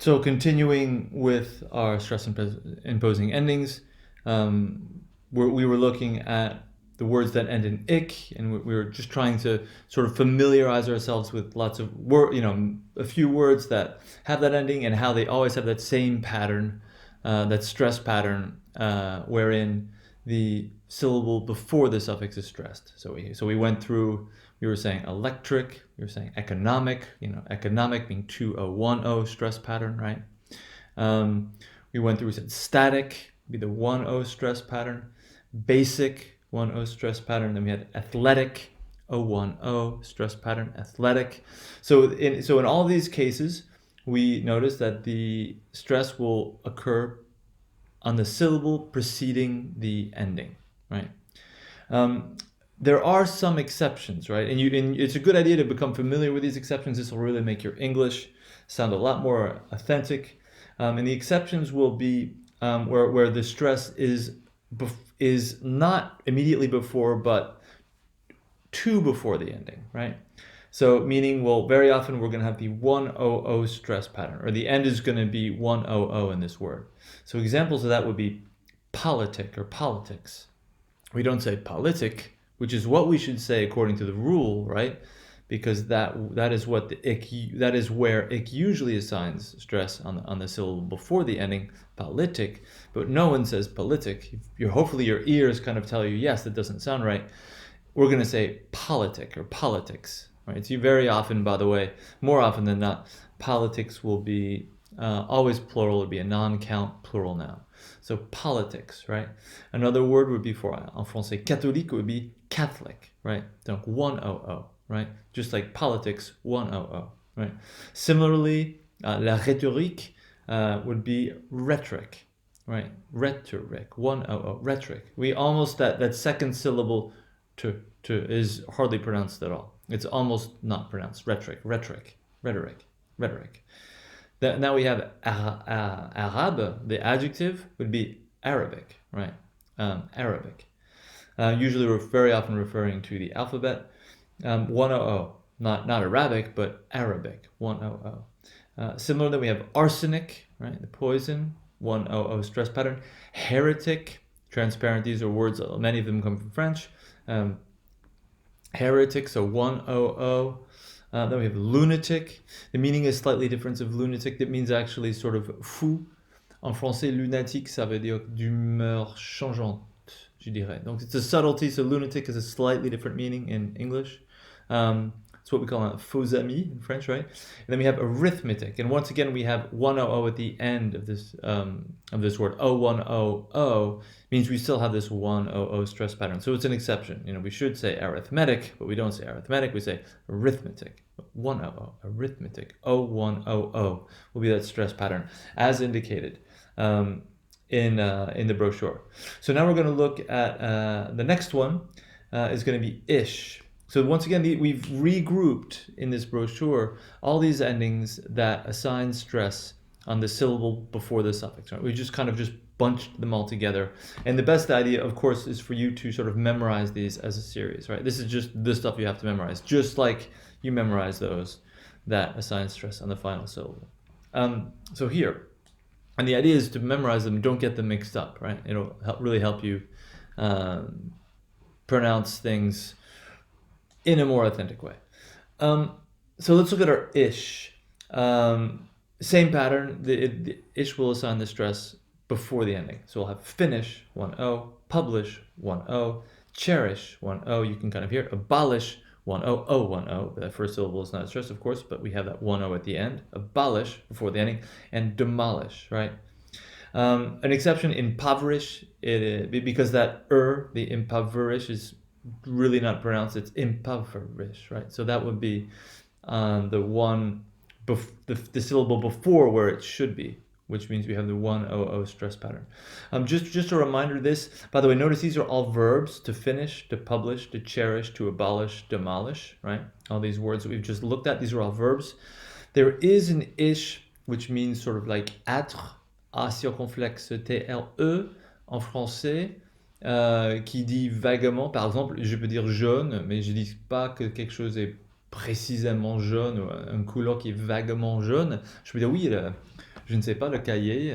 So continuing with our stress imposing endings, we were looking at the words that end in ik, and we were just trying to sort of familiarize ourselves with lots of a few words that have that ending and how they always have that same pattern, that stress pattern, wherein the syllable before the suffix is stressed. So we went through. We were saying electric. We were saying economic. Economic being 2-0-1-0 stress pattern, right? We went through. We said static be the 1-0 stress pattern. Basic 1-0 stress pattern. Then we had athletic 0-1-0 stress pattern. Athletic. So in all these cases, we notice that the stress will occur on the syllable preceding the ending, right? There are some exceptions, right? And it's a good idea to become familiar with these exceptions. This will really make your English sound a lot more authentic. And the exceptions will be where the stress is not immediately before, but before the ending, right? So meaning, well, very often we're going to have the 1-0-0 stress pattern, or the end is going to be 1-0-0 in this word. So examples of that would be politic or politics. We don't say politic, which is what we should say according to the rule, right? Because that is what that is where ik usually assigns stress on the syllable before the ending, politic. But no one says politic. Hopefully your ears kind of tell you, yes, that doesn't sound right. We're going to say politic or politics, right? So very often, by the way, more often than not, politics will be always plural. It would be a non-count plural noun. So politics, right? Another word would be for, en français, catholique would be Catholic, right? Donc 1-0-0, right? Just like politics, 1-0-0, right? Similarly, la rhétorique would be rhetoric, right? Rhetoric, 1-0-0, rhetoric. We almost, that second syllable to is hardly pronounced at all. It's almost not pronounced. Rhetoric. Now we have Arabe. The adjective would be Arabic, right? Arabic. Usually we're very often referring to the alphabet. 1-0-0, not Arabic, but Arabic, 1-0-0. Similarly, we have arsenic, right? The poison, 1-0-0 stress pattern. Heretic, transparent. These are words. Many of them come from French. Heretic, so 1-0-0. Then we have lunatic. The meaning is slightly different of lunatic. That means actually sort of fou. En français, lunatique, ça veut dire d'humeur changeante, je dirais. Donc it's a subtlety. So lunatic is a slightly different meaning in English. It's what we call a faux ami in French, right? And then we have arithmetic. And once again, we have 1-0-0 at the end of this word. 0-1-0-0 means we still have this 1-0-0 stress pattern. So it's an exception. We should say arithmetic, but we don't say arithmetic. We say arithmetic. 1-0-0, arithmetic. 0-1-0-0 will be that stress pattern as indicated in the brochure. So now we're going to look at the next one is going to be ish. So once again, we've regrouped in this brochure all these endings that assign stress on the syllable before the suffix. Right? We just kind of bunched them all together. And the best idea, of course, is for you to sort of memorize these as a series, right? This is just the stuff you have to memorize, just like you memorize those that assign stress on the final syllable. So here, and the idea is to memorize them, don't get them mixed up, right? It'll really help you pronounce things in a more authentic way. So let's look at our ish. Same pattern. The ish will assign the stress before the ending. So we'll have finish, 1-0, publish, 1-0, cherish, 1-0. You can kind of hear it. Abolish, 1-0, 0-1-0. That first syllable is not stressed, of course, but we have that 1-0 at the end. Abolish before the ending, and demolish, right? An exception, impoverish, because that the impoverish is really not pronounced. It's impoverish, right? So that would be the one, the syllable before where it should be, which means we have the 1-0-0 stress pattern. Just a reminder, this, by the way, notice these are all verbs: to finish, to publish, to cherish, to abolish, demolish, right? All these words that we've just looked at, these are all verbs. There is an ish, which means sort of like être, a circonflexe TRE en français, qui dit vaguement, par exemple, je peux dire jaune, mais je dis pas que quelque chose est précisément jaune ou une couleur qui est vaguement jaune, je peux dire oui, je ne sais pas, le cahier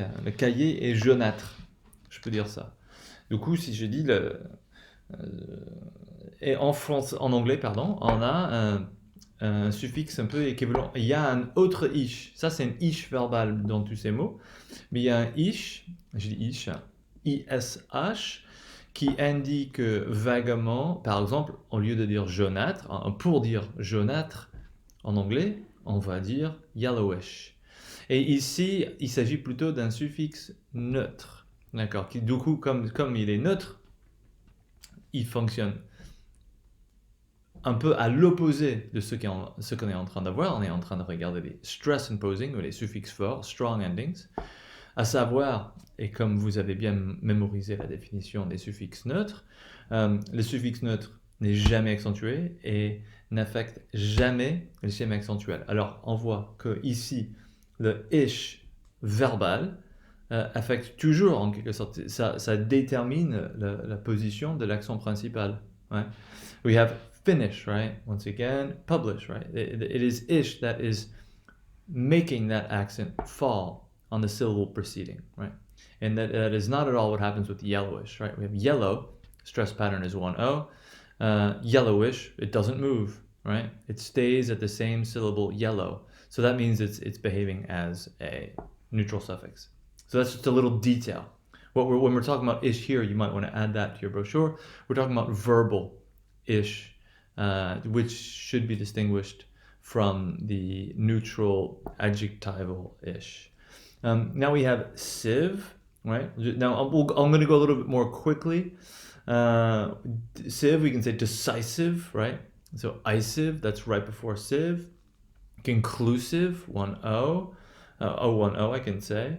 est jaunâtre. Je peux dire ça. Du coup, si je dis et en anglais, pardon, on a un suffixe un peu équivalent. Il y a un autre ish. Ça, c'est un ish verbal dans tous ces mots. Mais il y a un ish, je dis ish, ISH, qui indique vaguement, par exemple, au lieu de dire jaunâtre, pour dire jaunâtre en anglais, on va dire yellowish. Et ici, il s'agit plutôt d'un suffixe neutre. D'accord. Qui, du coup, comme il est neutre, il fonctionne un peu à l'opposé de ce qu'on est en train d'avoir. On est en train de regarder les stress imposing ou les suffixes forts, strong endings, à savoir, et comme vous avez bien mémorisé la définition des suffixes neutres, le suffixe neutre n'est jamais accentué et n'affecte jamais le schéma accentuel. Alors, on voit que ici, le ish verbal affecte toujours, en quelque sorte, ça détermine la position de l'accent principal. Right? We have finish, right? Once again, publish, right? It is ish that is making that accent fall on the syllable preceding, right? And that is not at all what happens with yellowish, right? We have yellow, stress pattern is 1-0. Yellowish, it doesn't move, right? It stays at the same syllable yellow. So that means it's behaving as a neutral suffix. So that's just a little detail. When we're talking about ish here, you might want to add that to your brochure. We're talking about verbal ish, which should be distinguished from the neutral adjectival ish. Now we have sieve, right? Now I'm going to go a little bit more quickly. Sieve, we can say decisive, right? So isive, that's right before sieve. Conclusive, 1-0. 0-1-0, I can say.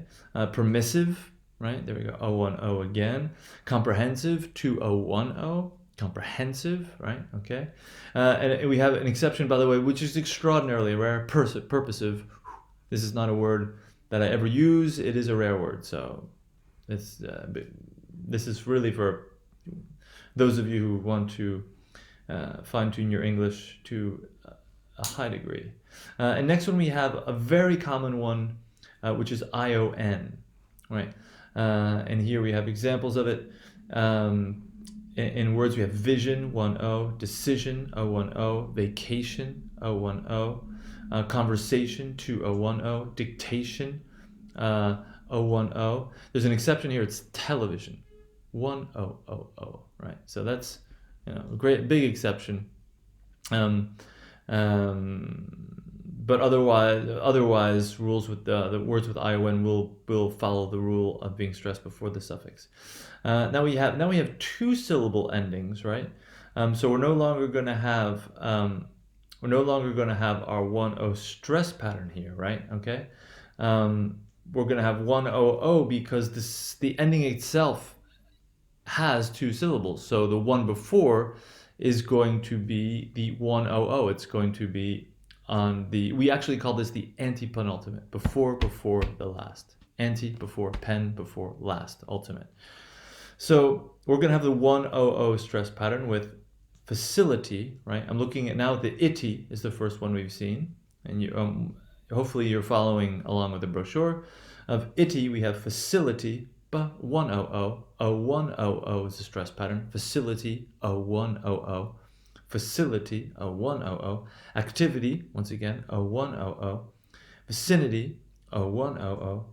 Permissive, right? There we go, 0-1-0 again. Comprehensive, 2-0-1-0. Comprehensive, right? Okay. And we have an exception, by the way, which is extraordinarily rare, purposive. This is not a word that I ever use. It is a rare word. So this is really for those of you who want to fine-tune your English to a high degree. And next one we have a very common one, which is ION, right? And here we have examples of it. In words, we have vision, 1-0, decision, 0-1-0, vacation, 0-1-0, conversation, 2-0-1-0, dictation, 0-1-0. There's an exception here, it's television, 1-0-0-0, right? So that's a great, big exception. But otherwise, rules with the words with ION will follow the rule of being stressed before the suffix. Now we have two syllable endings, right? So we're no longer going to have our 1-0 stress pattern here, right? Okay, we're going to have 1-0-0 because the ending itself has two syllables. So the one before is going to be the 1-0-0. It's going to be we actually call this the anti-penultimate, before the last. Anti, before, pen, before, last, ultimate. So we're going to have the 1-0-0 stress pattern with facility, right? I'm looking at now, the iti is the first one we've seen. And hopefully you're following along with the brochure. Of iti, we have facility, 1-0-0. A 1-0-0 is the stress pattern. Facility, a 1-0-0. Facility, a 1-0-0. Activity, once again, a 1-0-0. Vicinity, a 1-0-0.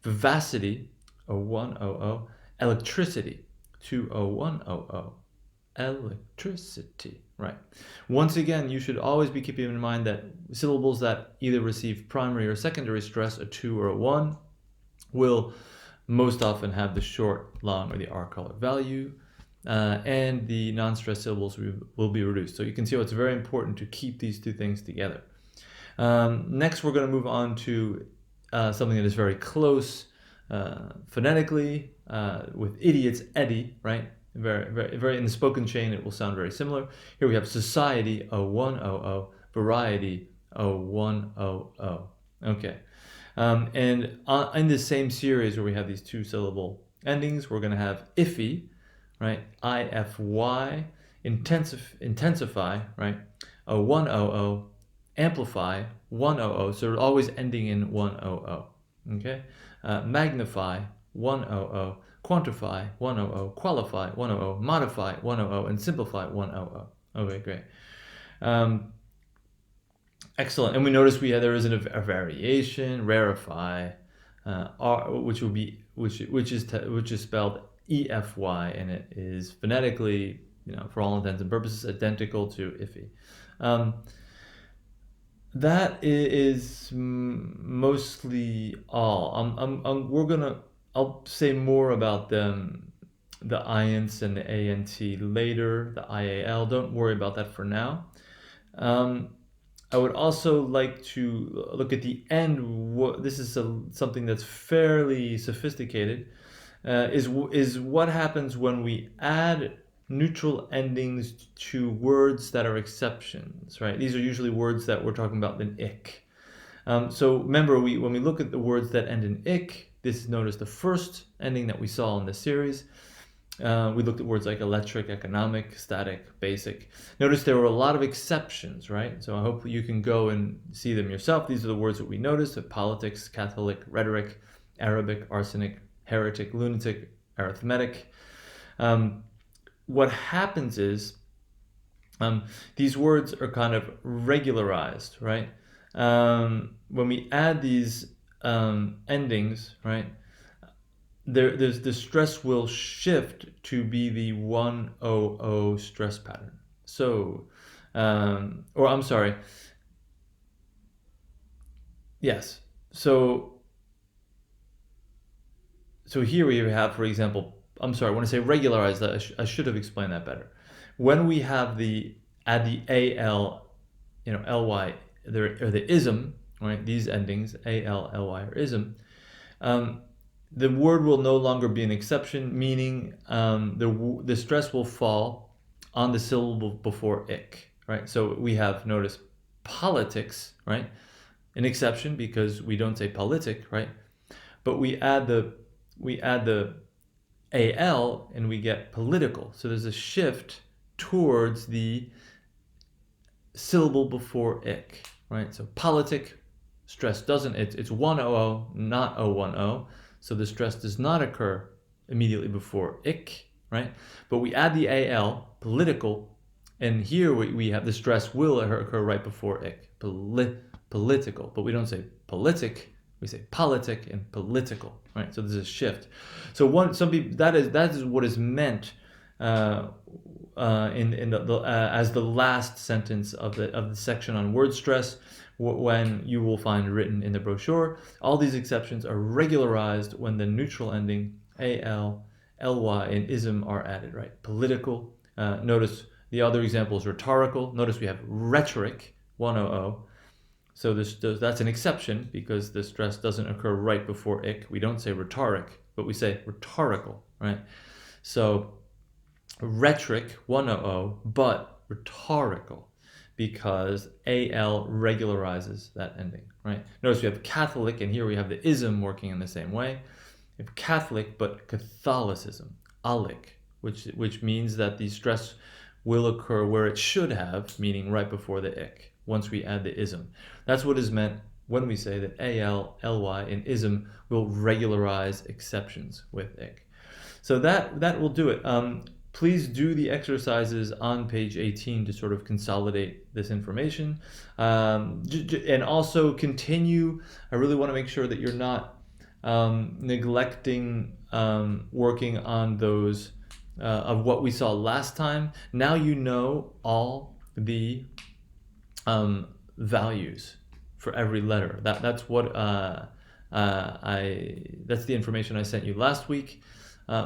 Vivacity, a 1-0-0. Electricity, 2-0-1-0-0. Electricity, right? Once again, you should always be keeping in mind that syllables that either receive primary or secondary stress, a 2 or a 1, will most often have the short, long, or the R color value, and the non-stressed syllables will be reduced. So you can see how it's very important to keep these two things together. Next, we're going to move on to something that is very close phonetically with idiots, Eddie, right? Very, very, very in the spoken chain, it will sound very similar. Here we have society, a 1-0-0, variety, a 1-0-0. Okay. And in the same series where we have these two syllable endings, we're going to have iffy, right? IFY, intensify, right? 100, amplify 100, so it's always ending in 100. Okay, magnify 100, quantify 100, qualify 100, modify 100, and simplify 100. Okay, great. Excellent. And we notice there is a variation, rarefy, which is spelled EFY, and it is phonetically, for all intents and purposes, identical to iffy. That is mostly all. I'll say more about the IANTs and the ANT later, the IAL. Don't worry about that for now. I would also like to look at the end. This is something that's fairly sophisticated. Is what happens when we add neutral endings to words that are exceptions, right? These are usually words that we're talking about in ick. So remember, when we look at the words that end in ick, this is known as the first ending that we saw in the series. We looked at words like electric, economic, static, basic. Notice there were a lot of exceptions, right? So I hope you can go and see them yourself. These are the words that we noticed: politics, Catholic, rhetoric, Arabic, arsenic, heretic, lunatic, arithmetic. What happens is these words are kind of regularized, right? When we add these endings, right, the stress will shift to be the 100 stress pattern. So, or I'm sorry. Yes. So here we have, for example, I'm sorry, when I say regularized, I should have explained that better. When we have add the AL, LY, or the ism, right? These endings, AL, LY, or ism, the word will no longer be an exception, meaning the stress will fall on the syllable before ick, right? So we have, notice, politics, right? An exception because we don't say politic, right? But we add the AL and we get political. So there's a shift towards the syllable before ick, right? So politic, stress doesn't, it's 100, not 010. So the stress does not occur immediately before ick, right? But we add the AL, political, and here we have the stress will occur right before ick, political. But we don't say politic, we say politic and political, right? So there's a shift. So some people, that is what is meant as the last sentence of the section on word stress, when you will find written in the brochure. All these exceptions are regularized when the neutral ending AL, LY, and ism are added, right? Political. Notice the other example is rhetorical. Notice we have rhetoric, 100. So that's an exception because the stress doesn't occur right before ick. We don't say rhetoric, but we say rhetorical, right? So rhetoric, 100, but rhetorical, because AL regularizes that ending, right? Notice we have Catholic, and here we have the ism working in the same way. We have Catholic, but Catholicism, alic, which means that the stress will occur where it should have, meaning right before the ick, once we add the ism. That's what is meant when we say that AL, LY, and ism will regularize exceptions with ick. So that will do it. Please do the exercises on page 18 to sort of consolidate this information. And also continue. I really want to make sure that you're not neglecting working on those of what we saw last time. Now you know all the values for every letter. That's what that's the information I sent you last week.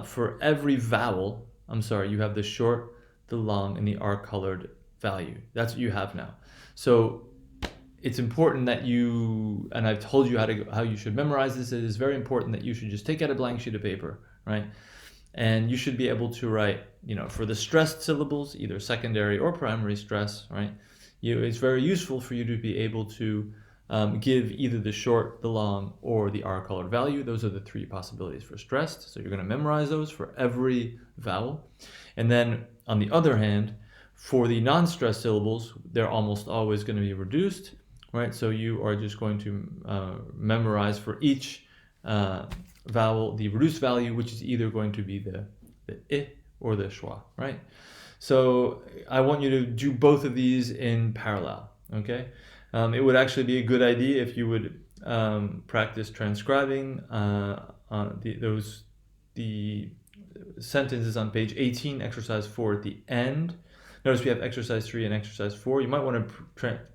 For every vowel, you have the short, the long, and the R-colored value. That's what you have now. So it's important that you, and I've told you how you should memorize this. It is very important that you should just take out a blank sheet of paper, right? And you should be able to write, for the stressed syllables, either secondary or primary stress, right? It's very useful for you to be able to give either the short, the long, or the R-colored value. Those are the three possibilities for stressed. So you're going to memorize those for every vowel. And then on the other hand, For the non-stressed syllables, they're almost always going to be reduced, right? So you are just going to memorize for each vowel the reduced value, which is either going to be the I or the schwa, right? So I want you to do both of these in parallel, okay? It would actually be a good idea if you would practice transcribing the sentences on page 18, exercise 4 at the end. Notice we have exercise 3 and exercise 4. You might want to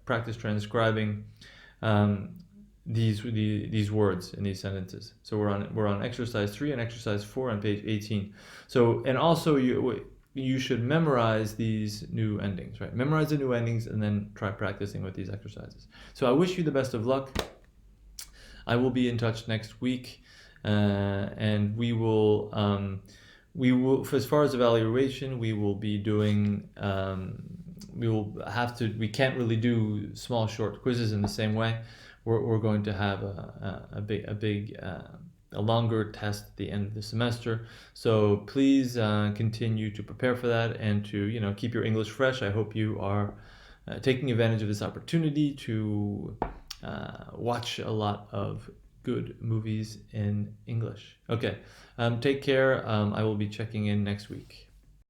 practice transcribing these words in these sentences. So we're on exercise 3 and exercise 4 on page 18. So, and also you should memorize these new endings, right? Memorize the new endings and then try practicing with these exercises. So I wish you the best of luck. I will be in touch next week, and we will, as far as evaluation, we will be doing, we can't really do small short quizzes in the same way. We're going to have a longer test at the end of the semester. So please continue to prepare for that and to keep your English fresh. I hope you are taking advantage of this opportunity to watch a lot of good movies in English. Okay, take care. I will be checking in next week.